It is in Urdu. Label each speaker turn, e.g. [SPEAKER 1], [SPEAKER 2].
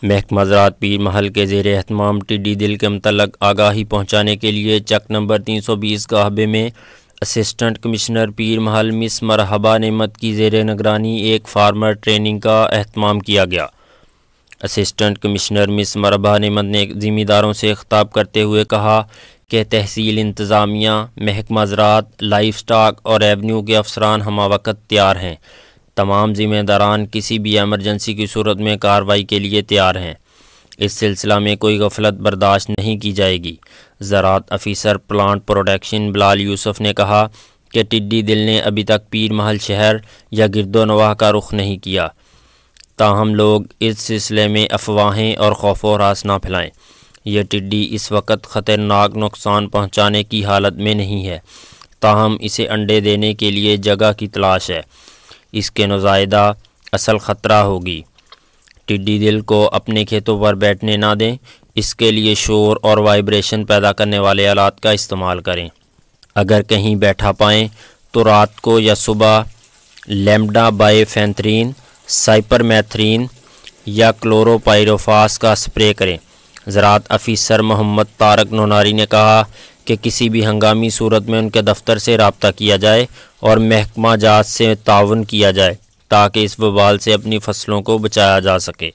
[SPEAKER 1] محکمہ زراعت پیرمحل کے زیر اہتمام ٹڈی دل کے متعلق آگاہی پہنچانے کے لیے چک نمبر 320 گاہبے میں اسسٹنٹ کمشنر پیرمحل مس مرحبا نعمت کی زیر نگرانی ایک فارمر ٹریننگ کا اہتمام کیا گیا۔ اسسٹنٹ کمشنر مس مرحبا نعمت نے زمینداروں سے خطاب کرتے ہوئے کہا کہ تحصیل انتظامیہ، محکمہ زراعت، لائیو سٹاک اور ریوینیو کے افسران ہمہ وقت تیار ہیں۔ تمام زمینداران کسی بھی ایمرجنسی کی صورت میں کاروائی کے لیے تیار ہیں۔ اس سلسلہ میں کوئی غفلت برداشت نہیں کی جائے گی۔ زراعت افسر پلانٹ پروڈکشن بلال یوسف نے کہا کہ ٹڈی دل نے ابھی تک پیرمحل شہر یا گرد و نواح کا رخ نہیں کیا، تاہم لوگ اس سلسلے میں افواہیں اور خوف و ہراس نہ پھیلائیں۔ یہ ٹڈی اس وقت خطرناک نقصان پہنچانے کی حالت میں نہیں ہے، تاہم اسے انڈے دینے کے لیے جگہ کی تلاش ہے۔ اس کے نزائیدہ اصل خطرہ ہوگی۔ ٹڈی دل کو اپنے کھیتوں پر بیٹھنے نہ دیں، اس کے لیے شور اور وائبریشن پیدا کرنے والے آلات کا استعمال کریں۔ اگر کہیں بیٹھا پائیں تو رات کو یا صبح لیمڈا بائی فینترین، سائپر میتھرین یا کلوروپائیروفاس کا سپرے کریں۔ زراعت افسر محمد طارق نوناری نے کہا کہ کسی بھی ہنگامی صورت میں ان کے دفتر سے رابطہ کیا جائے اور محکمہ جات سے تعاون کیا جائے تاکہ اس وبال سے اپنی فصلوں کو بچایا جا سکے۔